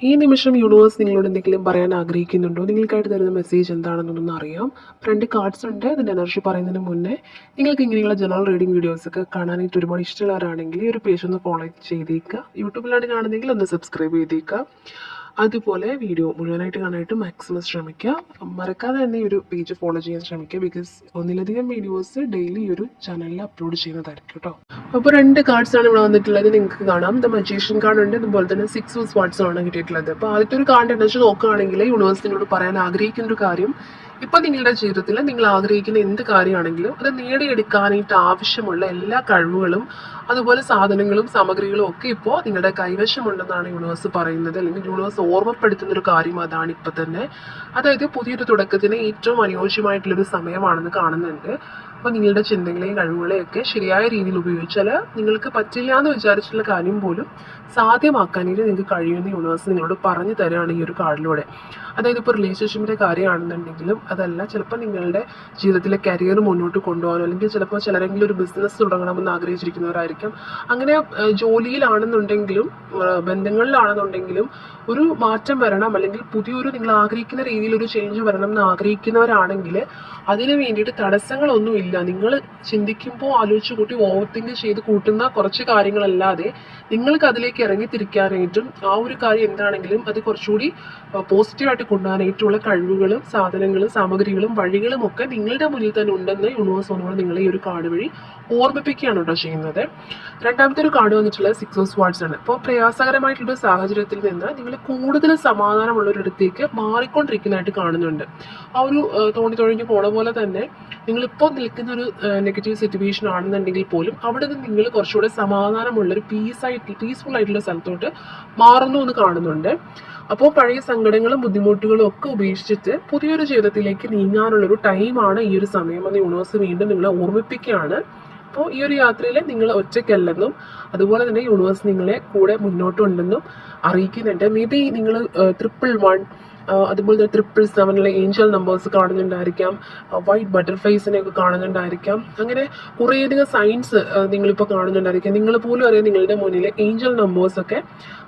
ഈ നിമിഷം യൂണിവേഴ്സ് നിങ്ങളോട് എന്തെങ്കിലും പറയാൻ ആഗ്രഹിക്കുന്നുണ്ടോ? നിങ്ങൾക്കായിട്ട് തരുന്ന മെസ്സേജ് എന്താണെന്നൊന്ന് അറിയാം. ഫ്രണ്ട് കാർഡ്സ് ഉണ്ട്. അതിൻ്റെ എനർജി പറയുന്നതിന് മുന്നേ നിങ്ങൾക്ക് ഇങ്ങനെയുള്ള ജനറൽ റീഡിംഗ് വീഡിയോസൊക്കെ കാണാനായിട്ട് ഒരുപാട് ഇഷ്ടമുള്ളവരാണെങ്കിൽ ഈ ഒരു പേജ് ഒന്ന് ഫോളോ ചെയ്തേക്കുക. യൂട്യൂബിലാണ് കാണുന്നതെങ്കിൽ ഒന്ന് സബ്സ്ക്രൈബ് ചെയ്തേക്കുക. അതുപോലെ വീഡിയോ മുഴുവനായിട്ട് കാണാനായിട്ട് മാക്സിമം ശ്രമിക്കുക. മറക്കാതെ തന്നെ ഈ ഒരു പേജ് ഫോളോ ചെയ്യാൻ ശ്രമിക്കുക. ബിക്കോസ് ഒന്നിലധികം വീഡിയോസ് ഡെയിലി ഈ ഒരു ചാനലിൽ അപ്ലോഡ് ചെയ്യുന്നതായിരിക്കും കേട്ടോ. അപ്പോൾ 2 കാർഡ്സാണ് ഇവിടെ വന്നിട്ടുള്ളത്. നിങ്ങൾക്ക് കാണാം ദ മജീഷ്യൻ കാർഡ് ഉണ്ട്, അതുപോലെ തന്നെ 6 ഓഫ് സ്വാർഡ്സ് ആണ് കിട്ടിയിട്ടുള്ളത്. അപ്പോൾ ആദ്യത്തെ ഒരു കാർഡ് എന്ന് വെച്ച് നോക്കുകയാണെങ്കിൽ യൂണിവേഴ്സിനോട് പറയാൻ ആഗ്രഹിക്കുന്ന ഒരു കാര്യം, ഇപ്പം നിങ്ങളുടെ ജീവിതത്തിൽ നിങ്ങൾ ആഗ്രഹിക്കുന്ന എന്ത് കാര്യമാണെങ്കിലും അത് നേടിയെടുക്കാനായിട്ട് ആവശ്യമുള്ള എല്ലാ കഴിവുകളും അതുപോലെ സാധനങ്ങളും സാമഗ്രികളും ഒക്കെ ഇപ്പോൾ നിങ്ങളുടെ കൈവശമുണ്ടെന്നാണ് യൂണിവേഴ്സ് പറയുന്നത്. അല്ലെങ്കിൽ യൂണിവേഴ്സ് ഓർമ്മപ്പെടുത്തുന്ന ഒരു കാര്യം അതാണ് ഇപ്പം തന്നെ. അതായത് പുതിയൊരു തുടക്കത്തിന് ഏറ്റവും അനുയോജ്യമായിട്ടുള്ളൊരു സമയമാണെന്ന് കാണുന്നുണ്ട്. അപ്പോൾ നിങ്ങളുടെ ചിന്തകളെയും കഴിവുകളെയും ഒക്കെ ശരിയായ രീതിയിൽ ഉപയോഗിച്ചാൽ നിങ്ങൾക്ക് പറ്റില്ല എന്ന് വിചാരിച്ചിട്ടുള്ള കാര്യം പോലും സാധ്യമാക്കാനായിട്ട് നിങ്ങൾക്ക് കഴിയുന്ന യൂണിവേഴ്സ് നിങ്ങളോട് പറഞ്ഞു തരികയാണ് ഈ ഒരു കാർഡിലൂടെ. അതായത് ഇപ്പോൾ റിലേഷൻഷിപ്പിൻ്റെ കാര്യമാണെന്നുണ്ടെങ്കിലും അതല്ല, ചിലപ്പോൾ നിങ്ങളുടെ ജീവിതത്തിലെ കരിയർ മുന്നോട്ട് കൊണ്ടുപോകാനോ അല്ലെങ്കിൽ ചിലപ്പോൾ ചിലരെങ്കിലും ഒരു ബിസിനസ് തുടങ്ങണമെന്ന് ആഗ്രഹിച്ചിരിക്കുന്നവരായിരിക്കും. അങ്ങനെ ജോലിയിലാണെന്നുണ്ടെങ്കിലും ബന്ധങ്ങളിലാണെന്നുണ്ടെങ്കിലും ഒരു മാറ്റം വരണം, അല്ലെങ്കിൽ പുതിയൊരു നിങ്ങൾ ആഗ്രഹിക്കുന്ന രീതിയിൽ ഒരു ചേഞ്ച് വരണം എന്ന് ആഗ്രഹിക്കുന്നവരാണെങ്കിൽ അതിന് വേണ്ടിയിട്ട് തടസ്സങ്ങളൊന്നുമില്ല. നിങ്ങൾ ചിന്തിക്കുമ്പോൾ ആലോചിച്ച് കൂട്ടി ഓവർ തിങ്ക് ചെയ്ത് കൂട്ടുന്ന കുറച്ച് കാര്യങ്ങളല്ലാതെ നിങ്ങൾക്ക് അതിലേക്ക് ഇറങ്ങിത്തിരിക്കാനായിട്ടും ആ ഒരു കാര്യം എന്താണെങ്കിലും അത് കുറച്ചുകൂടി പോസിറ്റീവായിട്ട് കൊണ്ടുപോകാനായിട്ടുള്ള കഴിവുകളും സാധനങ്ങളും സാമഗ്രികളും വഴികളും ഒക്കെ നിങ്ങളുടെ മുന്നിൽ തന്നെ ഉണ്ടെന്ന് യൂണിവേഴ്സ് ഒന്നുകൂടെ നിങ്ങളെ ഈ ഒരു കാർഡ് വഴി ഓർമ്മിപ്പിക്കുകയാണ് കേട്ടോ ചെയ്യുന്നത്. രണ്ടാമത്തെ ഒരു കാർഡ് വന്നിട്ടുള്ളത് 6 ഓഫ് സ്വാർഡ്സ് ആണ്. അപ്പോൾ പ്രയാസകരമായിട്ടുള്ള സാഹചര്യത്തിൽ നിന്ന് നിങ്ങൾ കൂടുതൽ സമാധാനമുള്ളൊരിടത്തേക്ക് മാറിക്കൊണ്ടിരിക്കുന്നതായിട്ട് കാണുന്നുണ്ട്. ആ ഒരു തോണി പോണ പോലെ തന്നെ നിങ്ങളിപ്പോൾ നിൽക്കുന്ന ഒരു നെഗറ്റീവ് സിറ്റുവേഷൻ ആണെന്നുണ്ടെങ്കിൽ പോലും അവിടെ നിന്ന് നിങ്ങൾ കുറച്ചുകൂടെ സമാധാനമുള്ളൊരു പീസ്ഫുൾ ആയിട്ടുള്ള സ്ഥലത്തോട്ട് മാറുന്നു എന്ന് കാണുന്നുണ്ട്. അപ്പോൾ പഴയ സങ്കടങ്ങളും ബുദ്ധിമുട്ടുകളും ഒക്കെ ഉപേക്ഷിച്ചിട്ട് പുതിയൊരു ജീവിതത്തിലേക്ക് നീങ്ങാനുള്ളൊരു ടൈമാണ് ഈ ഒരു സമയം എന്ന് യൂണിവേഴ്സ് വീണ്ടും നിങ്ങളെ ഓർമ്മിപ്പിക്കുകയാണ്. അപ്പോൾ ഈ ഒരു യാത്രയിൽ നിങ്ങൾ ഒറ്റയ്ക്കല്ലെന്നും അതുപോലെ തന്നെ യൂണിവേഴ്സ് നിങ്ങളെ കൂടെ മുന്നോട്ടുണ്ടെന്നും അറിയിക്കുന്നുണ്ട്. മേ ബി നിങ്ങൾ 111 അതുപോലെ തന്നെ 777 ഏഞ്ചൽ നമ്പേഴ്സ് കാണുന്നുണ്ടായിരിക്കാം, വൈറ്റ് ബട്ടർഫ്ലൈസിനെയൊക്കെ കാണുന്നുണ്ടായിരിക്കാം. അങ്ങനെ കുറേയധികം സൈൻസ് നിങ്ങളിപ്പോൾ കാണുന്നുണ്ടായിരിക്കാം. നിങ്ങൾ പോലും അറിയാം നിങ്ങളുടെ മുന്നിൽ ഏഞ്ചൽ നമ്പേഴ്സൊക്കെ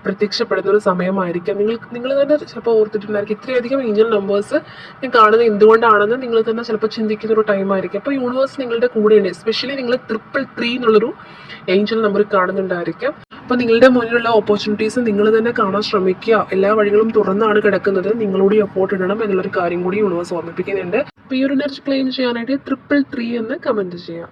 പ്രത്യക്ഷപ്പെടുന്ന ഒരു സമയമായിരിക്കാം. നിങ്ങൾ തന്നെ ചിലപ്പോൾ ഓർത്തിട്ടുണ്ടായിരിക്കും ഇത്രയധികം ഏഞ്ചൽ നമ്പേഴ്സ് ഞാൻ കാണുന്നത് എന്തുകൊണ്ടാണെന്ന് നിങ്ങൾ തന്നെ ചിലപ്പോൾ ചിന്തിക്കുന്ന ഒരു ടൈമായിരിക്കും. അപ്പോൾ യൂണിവേഴ്സ് നിങ്ങളുടെ കൂടെയുണ്ട്. എസ്പെഷ്യലി നിങ്ങൾ 333 എന്നുള്ളൊരു ഏഞ്ചൽ നമ്പർ കാണുന്നുണ്ടായിരിക്കാം. അപ്പോൾ നിങ്ങളുടെ മുന്നിലുള്ള ഓപ്പർച്യൂണിറ്റീസ് നിങ്ങൾ തന്നെ കാണാൻ ശ്രമിക്കുക. എല്ലാ വഴികളും തുറന്നാണ് കിടക്കുന്നത്, നിങ്ങളോട് എഫോർട്ട് ഇടണം എന്നുള്ളൊരു കാര്യം കൂടി യൂണിവേഴ്സ് ഓർമ്മിപ്പിക്കുന്നുണ്ട്. അപ്പോൾ ഈ ഒരു എനർജി ക്ലെയിം ചെയ്യാനായിട്ട് 333 എന്ന് കമൻറ്റ് ചെയ്യാം.